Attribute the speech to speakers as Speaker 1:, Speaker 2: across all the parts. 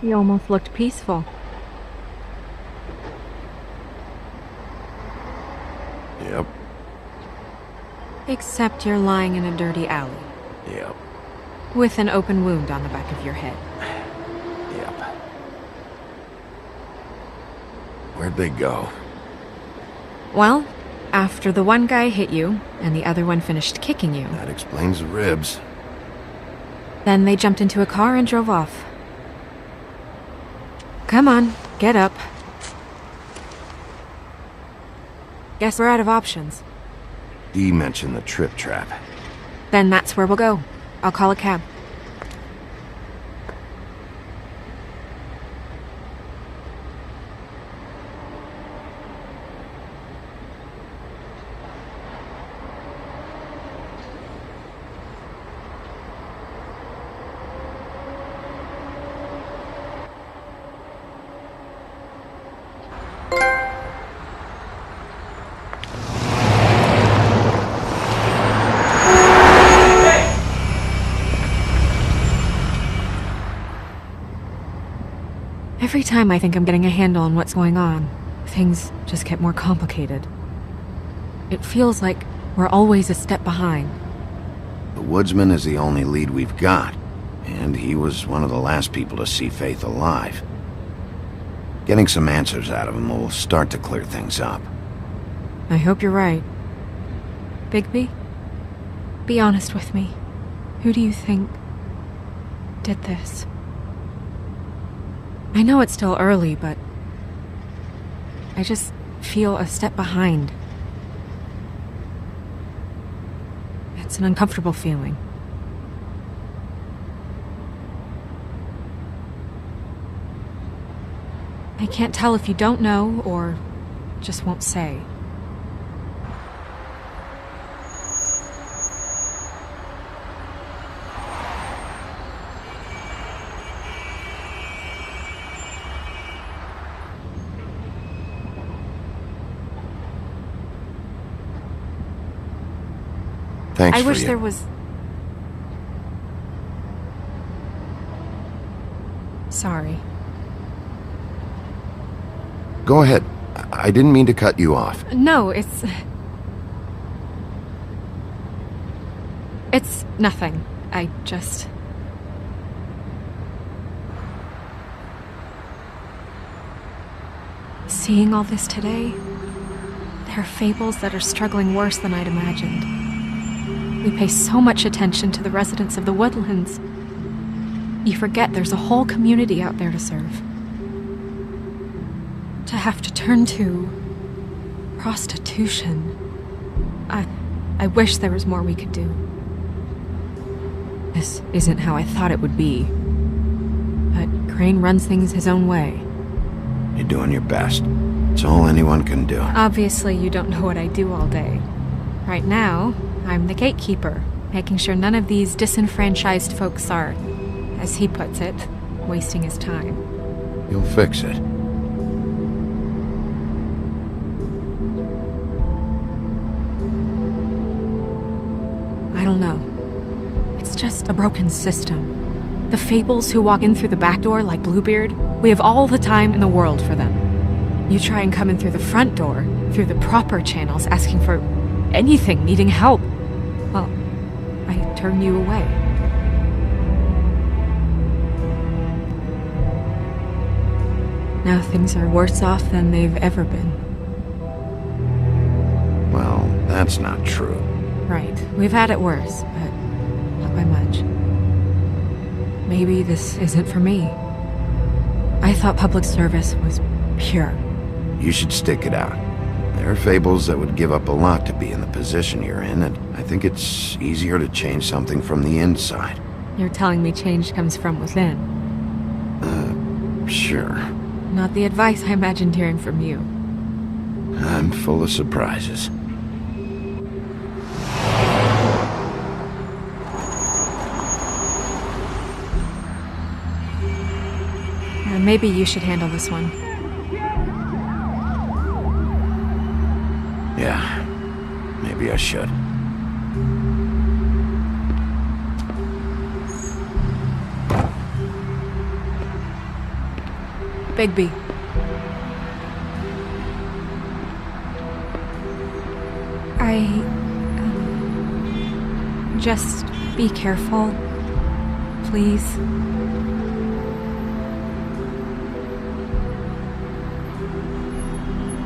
Speaker 1: He almost looked peaceful.
Speaker 2: Yep.
Speaker 1: Except you're lying in a dirty alley.
Speaker 2: Yep.
Speaker 1: With an open wound on the back of your head.
Speaker 2: Yep. Where'd they go?
Speaker 1: Well, after the one guy hit you, and the other one finished kicking you,
Speaker 2: That explains the ribs.
Speaker 1: then they jumped into a car and drove off. Come on, get up. Guess we're out of options.
Speaker 2: Dee mentioned the trip trap.
Speaker 1: Then that's where we'll go. I'll call a cab. Every time I think I'm getting a handle on what's going on, things just get more complicated. It feels like we're always a step behind.
Speaker 2: The woodsman is the only lead we've got, and he was one of the last people to see Faith alive. Getting some answers out of him will start to clear things up.
Speaker 1: I hope you're right. Bigby, be honest with me. Who do you think did this? I know it's still early, but I just feel a step behind. It's an uncomfortable feeling. I can't tell if you don't know or just won't say.
Speaker 2: Thanks
Speaker 1: I
Speaker 2: for
Speaker 1: wish
Speaker 2: you.
Speaker 1: there was... Sorry.
Speaker 2: Go ahead. I didn't mean to cut you off.
Speaker 1: No, it's nothing. I just... Seeing all this today, there are fables that are struggling worse than I'd imagined. We pay so much attention to the residents of the woodlands. You forget there's a whole community out there to serve. To have to turn to prostitution. I wish there was more we could do. This isn't how I thought it would be. But Crane runs things his own way.
Speaker 2: You're doing your best. It's all anyone can do.
Speaker 1: Obviously, you don't know what I do all day. Right now, I'm the gatekeeper, making sure none of these disenfranchised folks are, as he puts it, wasting his time.
Speaker 2: You'll fix it.
Speaker 1: I don't know. It's just a broken system. The fables who walk in through the back door like Bluebeard, we have all the time in the world for them. You try and come in through the front door, through the proper channels, asking for anything, needing help. Well, I turn you away. Now things are worse off than they've ever been.
Speaker 2: Well, that's not true.
Speaker 1: Right. We've had it worse, but not by much. Maybe this isn't for me. I thought public service was pure.
Speaker 2: You should stick it out. There are fables that would give up a lot to be in the position you're in, and I think it's easier to change something from the inside.
Speaker 1: You're telling me change comes from within.
Speaker 2: Sure.
Speaker 1: Not the advice I imagined hearing from you.
Speaker 2: I'm full of surprises.
Speaker 1: Maybe you should handle this one.
Speaker 2: Yeah, maybe I should.
Speaker 1: Bigby. Just be careful, please.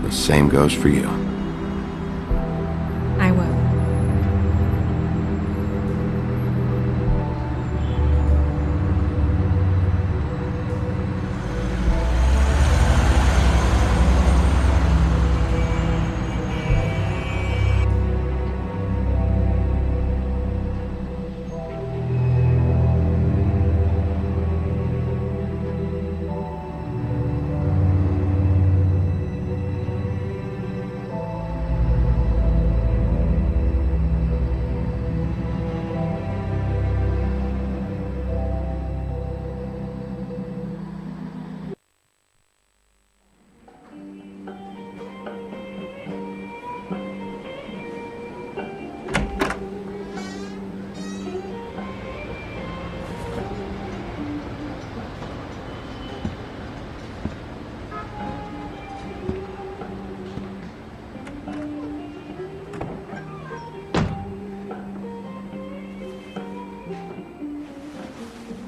Speaker 2: The same goes for you.
Speaker 1: I will.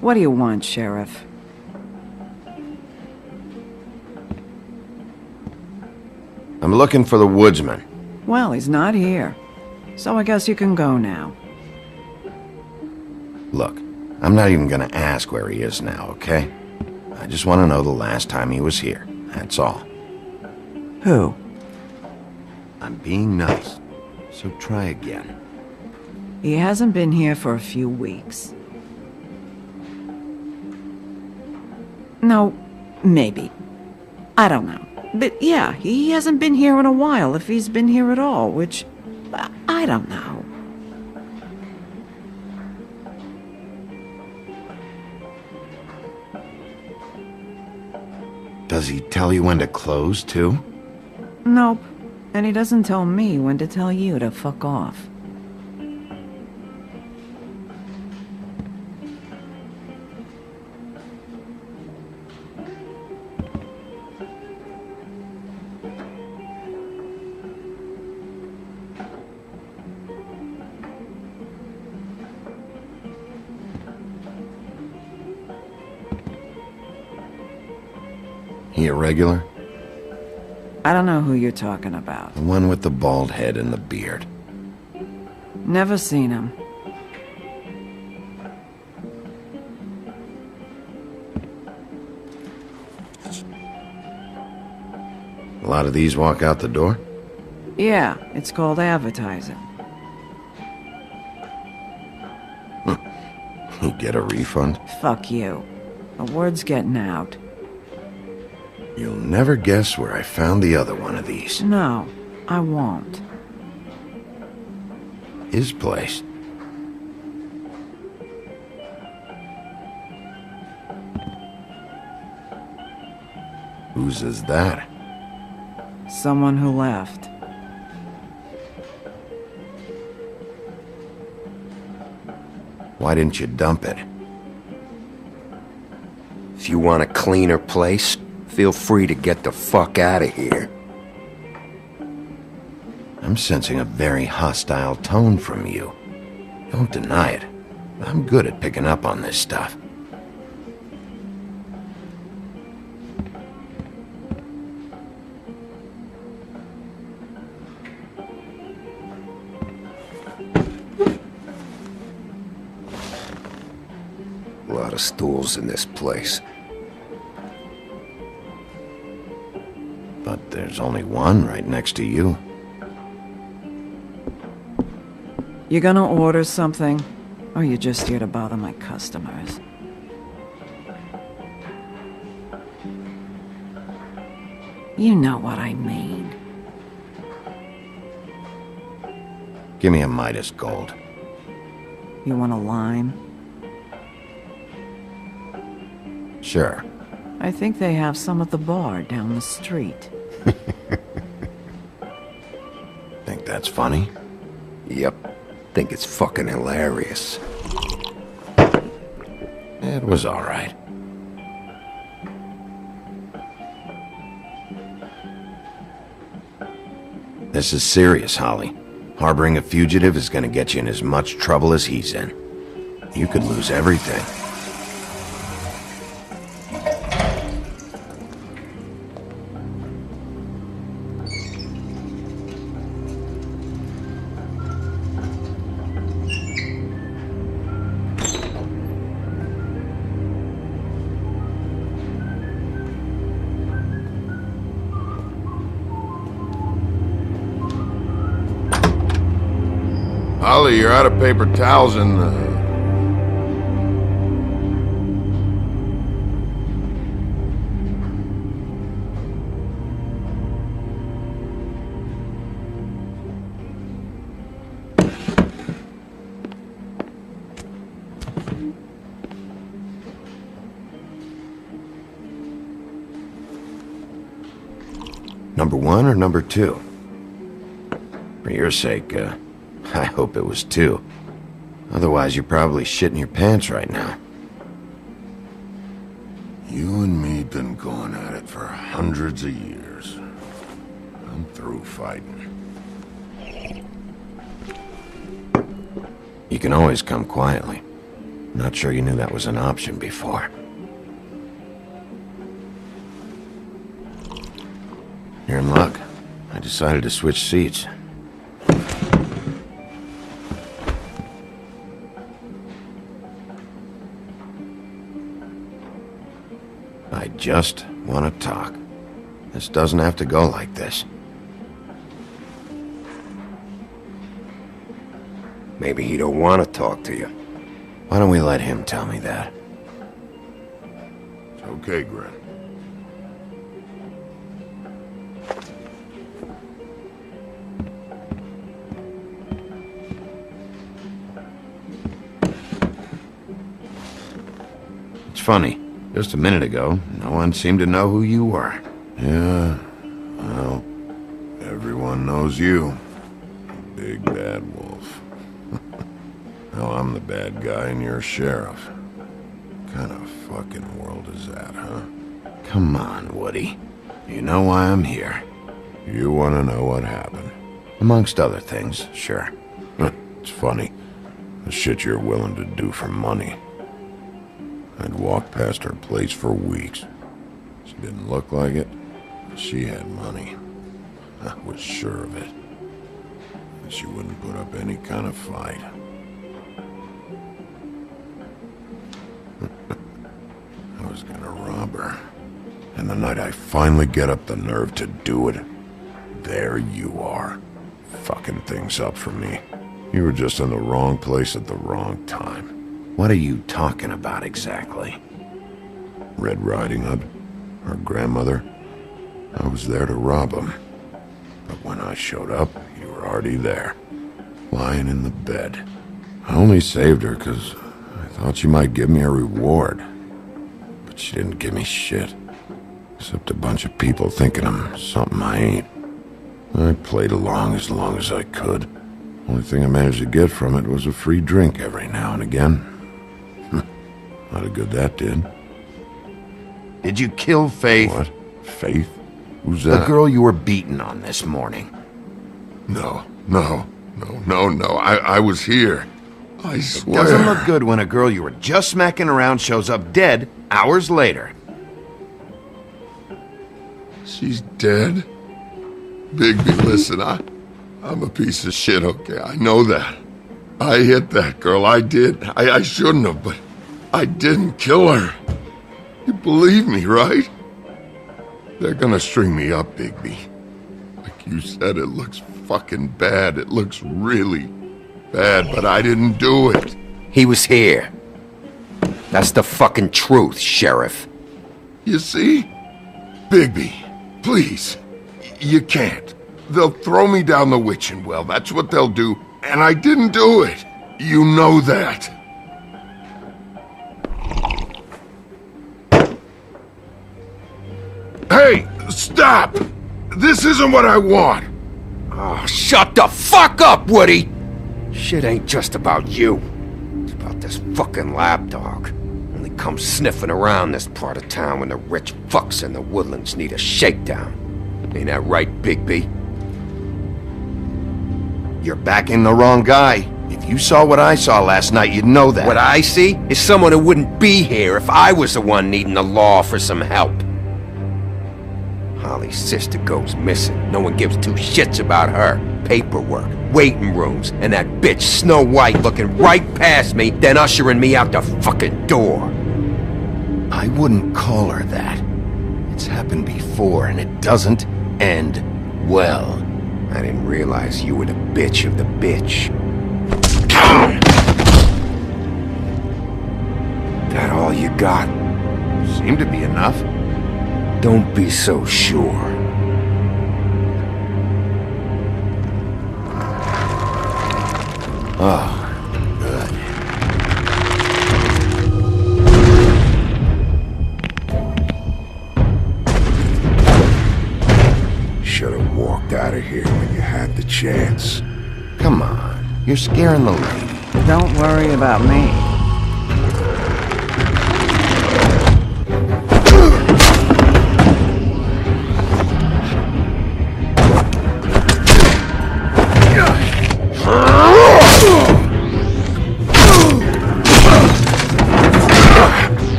Speaker 3: What do you want, Sheriff?
Speaker 2: I'm looking for the woodsman.
Speaker 3: Well, he's not here. So I guess you can go now.
Speaker 2: Look, I'm not even gonna ask where he is now, okay? I just want to know the last time he was here. That's all.
Speaker 3: Who?
Speaker 2: I'm being nice, so try again.
Speaker 3: He hasn't been here for a few weeks. No, maybe. I don't know. But yeah, he hasn't been here in a while, if he's been here at all, which... I don't know.
Speaker 2: Does he tell you when to close, too?
Speaker 3: Nope. And he doesn't tell me when to tell you to fuck off.
Speaker 2: He a regular?
Speaker 3: I don't know who you're talking about.
Speaker 2: The one with the bald head and the beard.
Speaker 3: Never seen him.
Speaker 2: A lot of these walk out the door?
Speaker 3: Yeah, it's called advertising.
Speaker 2: You get a refund?
Speaker 3: Fuck you. The word's getting out.
Speaker 2: You'll never guess where I found the other one of these.
Speaker 3: No, I won't.
Speaker 2: His place. Whose is that?
Speaker 3: Someone who left.
Speaker 2: Why didn't you dump it?
Speaker 4: If you want a cleaner place, feel free to get the fuck out of here.
Speaker 2: I'm sensing a very hostile tone from you. Don't deny it. I'm good at picking up on this stuff.
Speaker 4: A lot of stools in this place.
Speaker 2: But there's only one right next to you.
Speaker 3: You gonna order something? Or you just here to bother my customers? You know what I mean.
Speaker 2: Give me a Midas Gold.
Speaker 3: You want a lime?
Speaker 2: Sure.
Speaker 3: I think they have some at the bar down the street.
Speaker 2: Think that's funny?
Speaker 4: Yep. Think it's fucking hilarious.
Speaker 2: It was all right. This is serious, Holly. Harboring a fugitive is gonna get you in as much trouble as he's in. You could lose everything.
Speaker 5: Holly, you're out of paper towels and...
Speaker 2: Number 1 or number 2? For your sake, I hope it was 2. Otherwise, you're probably shitting your pants right now.
Speaker 5: You and me been going at it for hundreds of years. I'm through fighting.
Speaker 2: You can always come quietly. Not sure you knew that was an option before. You're in luck. I decided to switch seats. I just want to talk. This doesn't have to go like this.
Speaker 4: Maybe he don't want to talk to you.
Speaker 2: Why don't we let him tell me that?
Speaker 5: It's okay, Gren.
Speaker 2: It's funny. Just a minute ago, no one seemed to know who you were.
Speaker 5: Yeah, well, everyone knows you. Big bad wolf. Now I'm the bad guy and you're sheriff. What kind of fucking world is that, huh?
Speaker 2: Come on, Woody. You know why I'm here.
Speaker 5: You want to know what happened?
Speaker 2: Amongst other things, sure.
Speaker 5: It's funny. The shit you're willing to do for money. I'd walked past her place for weeks. She didn't look like it, but she had money. I was sure of it. And she wouldn't put up any kind of fight. I was gonna rob her. And the night I finally get up the nerve to do it, there you are, fucking things up for me. You were just in the wrong place at the wrong time.
Speaker 2: What are you talking about exactly?
Speaker 5: Red Riding Hood, her grandmother. I was there to rob him. But when I showed up, you were already there, lying in the bed. I only saved her because I thought she might give me a reward. But she didn't give me shit. Except a bunch of people thinking I'm something I ain't. I played along as I could. Only thing I managed to get from it was a free drink every now and again. Not a good that did.
Speaker 2: Did you kill Faith?
Speaker 5: What? Faith? Who's that?
Speaker 2: The girl you were beating on this morning.
Speaker 5: No. I was here. I swear.
Speaker 2: Doesn't look good when a girl you were just smacking around shows up dead hours later.
Speaker 5: She's dead? Bigby, listen, I'm a piece of shit, okay? I know that. I hit that girl, I did. I shouldn't have, but I didn't kill her. You believe me, right? They're gonna string me up, Bigby. Like you said, it looks fucking bad. It looks really bad, but I didn't do it.
Speaker 4: He was here. That's the fucking truth, Sheriff.
Speaker 5: You see? Bigby, please. You can't. They'll throw me down the witching well. That's what they'll do. And I didn't do it. You know that. Hey, stop! This isn't what I want.
Speaker 4: Oh, shut the fuck up, Woody! Shit ain't just about you. It's about this fucking lapdog. Only comes sniffing around this part of town when the rich fucks in the woodlands need a shakedown. Ain't that right, Bigby?
Speaker 2: You're backing the wrong guy. If you saw what I saw last night, you'd know that.
Speaker 4: What I see is someone who wouldn't be here if I was the one needing the law for some help. Holly's sister goes missing. No one gives two shits about her. Paperwork, waiting rooms, and that bitch Snow White looking right past me, then ushering me out the fucking door.
Speaker 2: I wouldn't call her that. It's happened before, and it doesn't end well.
Speaker 4: I didn't realize you were the bitch of the bitch. That all you got?
Speaker 2: Seemed to be enough.
Speaker 4: Don't be so sure.
Speaker 2: Oh, good.
Speaker 5: Should have walked out of here when you had the chance.
Speaker 2: Come on, you're scaring the lady.
Speaker 3: Don't worry about me.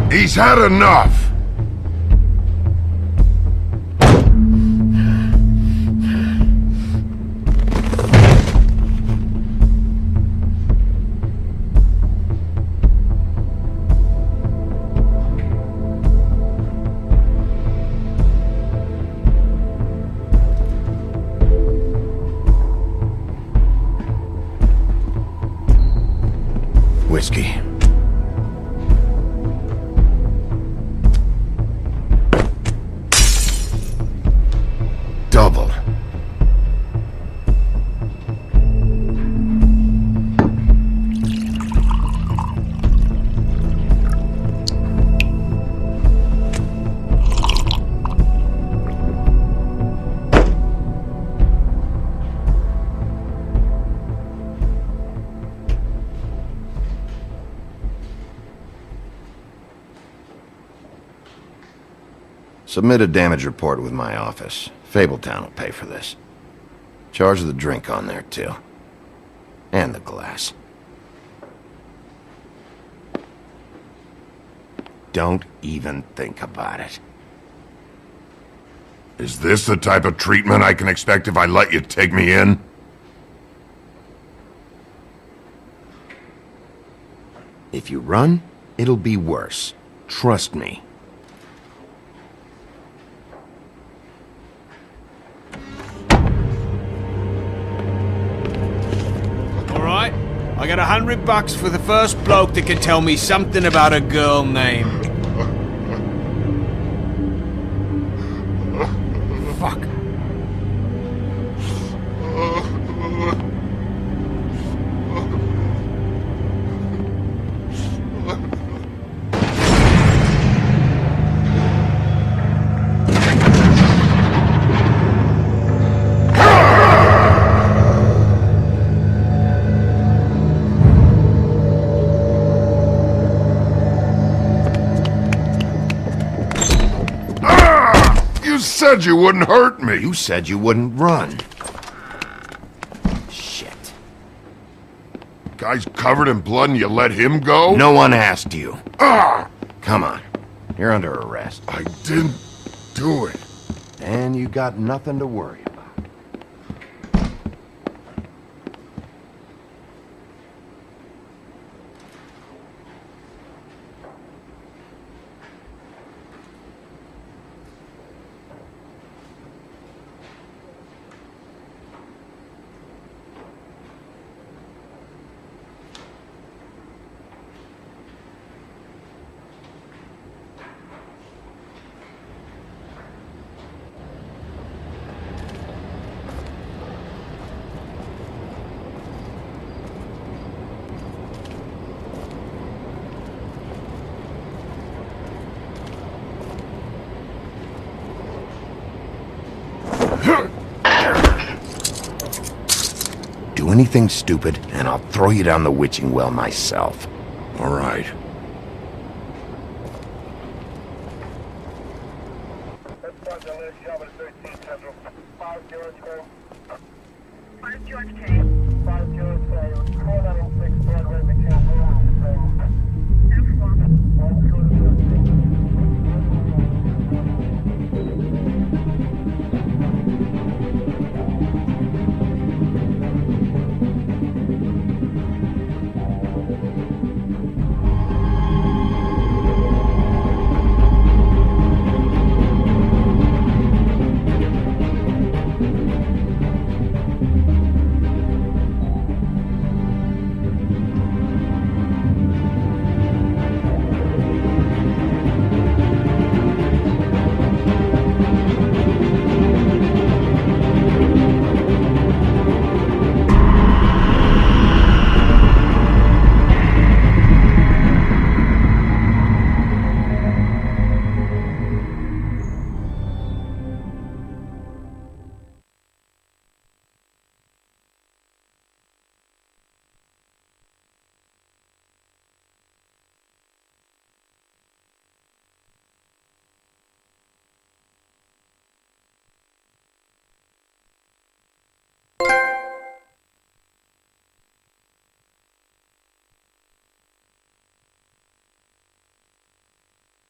Speaker 5: He's had enough!
Speaker 2: Whiskey. Double. Submit a damage report with my office. Fabletown will pay for this. Charge the drink on there, too. And the glass. Don't even think about it.
Speaker 5: Is this the type of treatment I can expect if I let you take me in?
Speaker 2: If you run, it'll be worse. Trust me.
Speaker 6: Alright, I got $100 for the first bloke that can tell me something about a girl named... Fuck.
Speaker 5: You said you wouldn't hurt me!
Speaker 2: You said you wouldn't run. Shit.
Speaker 5: Guy's covered in blood and you let him go?
Speaker 2: No one asked you.
Speaker 5: Ah!
Speaker 2: Come on. You're under arrest.
Speaker 5: I didn't do it.
Speaker 2: And you got nothing to worry about. Do anything stupid, and I'll throw you down the witching well myself.
Speaker 5: All right.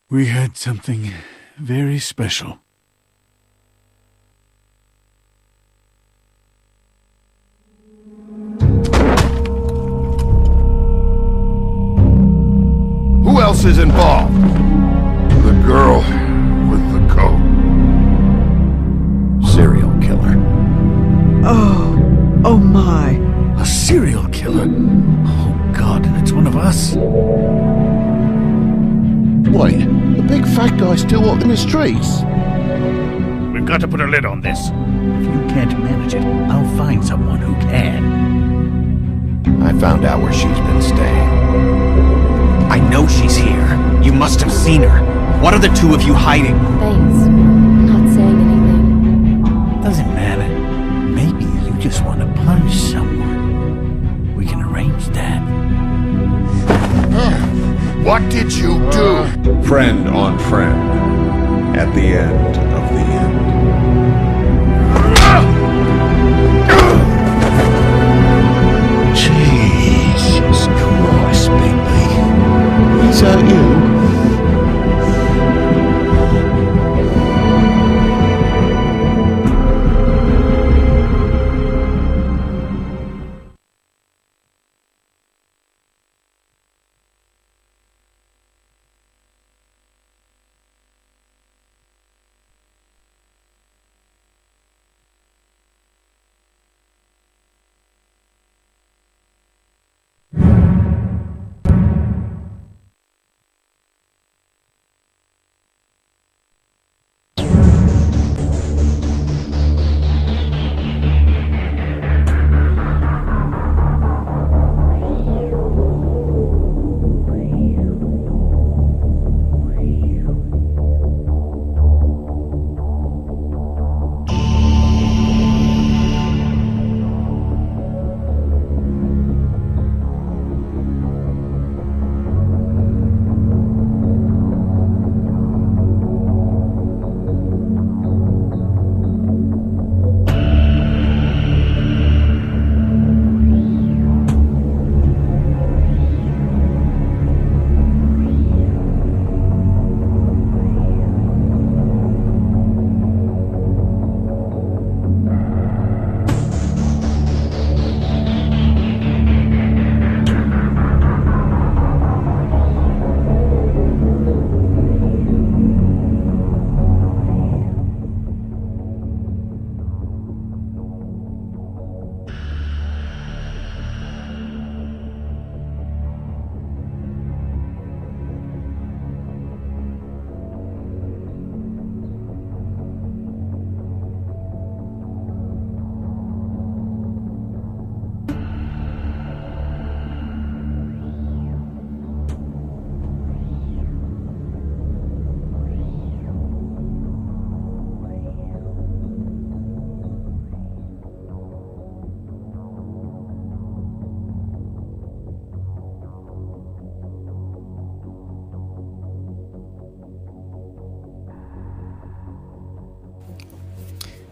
Speaker 7: We had something very special.
Speaker 2: Who else is involved?
Speaker 5: The girl with the coat.
Speaker 2: Serial killer.
Speaker 3: Oh my.
Speaker 7: A serial killer? Oh God, and it's one of us?
Speaker 8: Wait, the big fat guy still walking the streets?
Speaker 7: We've got to put a lid on this. If you can't manage it, I'll find someone who can.
Speaker 2: I found out where she's been staying.
Speaker 6: I know she's here. You must have seen her. What are the two of you hiding?
Speaker 9: Thanks for not saying anything.
Speaker 7: Doesn't matter. Maybe you just want to punch someone. We can arrange that.
Speaker 5: What did you do?
Speaker 10: Friend on friend. At the end of the end.
Speaker 8: Jesus Christ, Bigby. Is that you?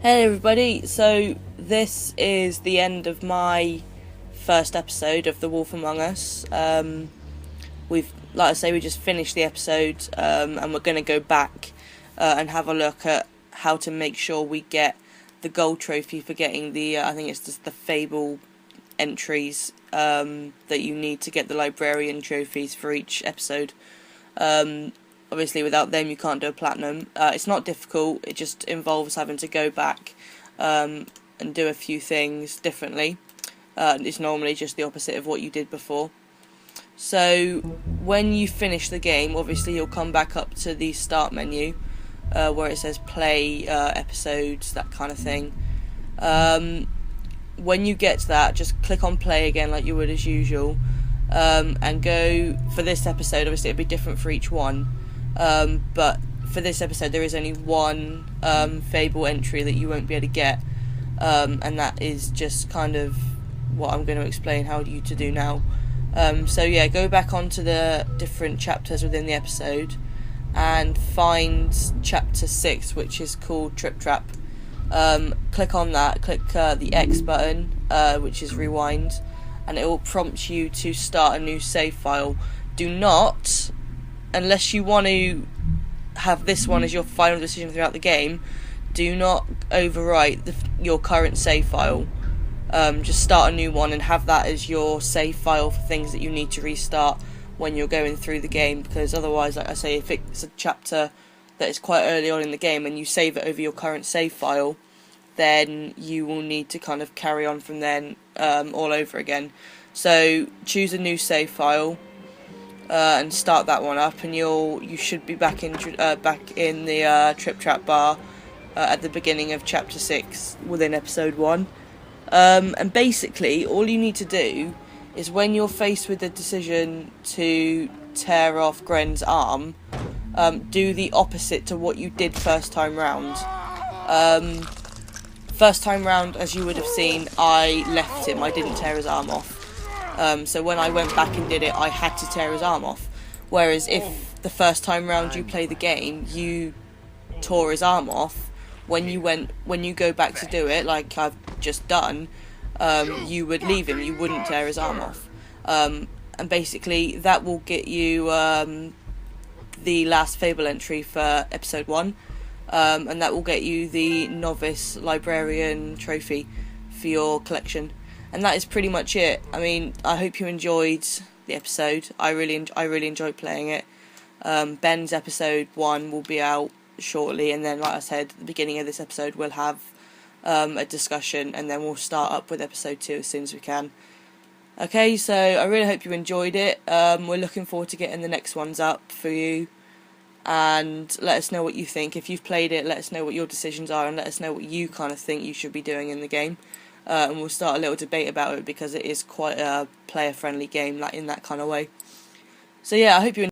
Speaker 11: Hey everybody, so this is the end of my first episode of The Wolf Among Us. Like I say, we just finished the episode, and we're going to go back and have a look at how to make sure we get the gold trophy for getting the, I think it's just the Fable entries that you need to get the librarian trophies for each episode. Obviously without them you can't do a platinum. It's not difficult, it just involves having to go back and do a few things differently. It's normally just the opposite of what you did before. So when you finish the game, obviously you'll come back up to the start menu where it says play episodes, that kind of thing. When you get to that, just click on play again like you would as usual, and go for this episode. Obviously it'll be different for each one. But for this episode there is only one Fable entry that you won't be able to get, and that is just kind of what I'm going to explain how you to do now. So yeah, go back onto the different chapters within the episode and find chapter 6, which is called Trip Trap. Click on that, click the X button, which is rewind, and it will prompt you to start a new save file. Do not, unless you want to have this one as your final decision throughout the game, do not overwrite your current save file. Just start a new one and have that as your save file for things that you need to restart when you're going through the game, because otherwise, like I say, if it's a chapter that is quite early on in the game and you save it over your current save file, then you will need to kind of carry on from then all over again. So choose a new save file and start that one up, and you should be back in the Trip Trap bar at the beginning of chapter 6 within episode 1. And basically all you need to do is, when you're faced with the decision to tear off Gren's arm, do the opposite to what you did first time round. First time round, as you would have seen, I left him, I didn't tear his arm off. So when I went back and did it, I had to tear his arm off. Whereas if the first time round you play the game, you tore his arm off, when you go back to do it, like I've just done, you would leave him, you wouldn't tear his arm off. And basically that will get you the last Fable entry for episode 1, and that will get you the novice librarian trophy for your collection. And that is pretty much it. I mean, I hope you enjoyed the episode. I really enjoyed playing it. Ben's episode 1 will be out shortly, and then, like I said, at the beginning of this episode we'll have a discussion, and then we'll start up with episode 2 as soon as we can. Okay, so I really hope you enjoyed it. We're looking forward to getting the next ones up for you, and let us know what you think. If you've played it, let us know what your decisions are, and let us know what you kind of think you should be doing in the game. And we'll start a little debate about it, because it is quite a player-friendly game, like in that kind of way. So yeah, I hope you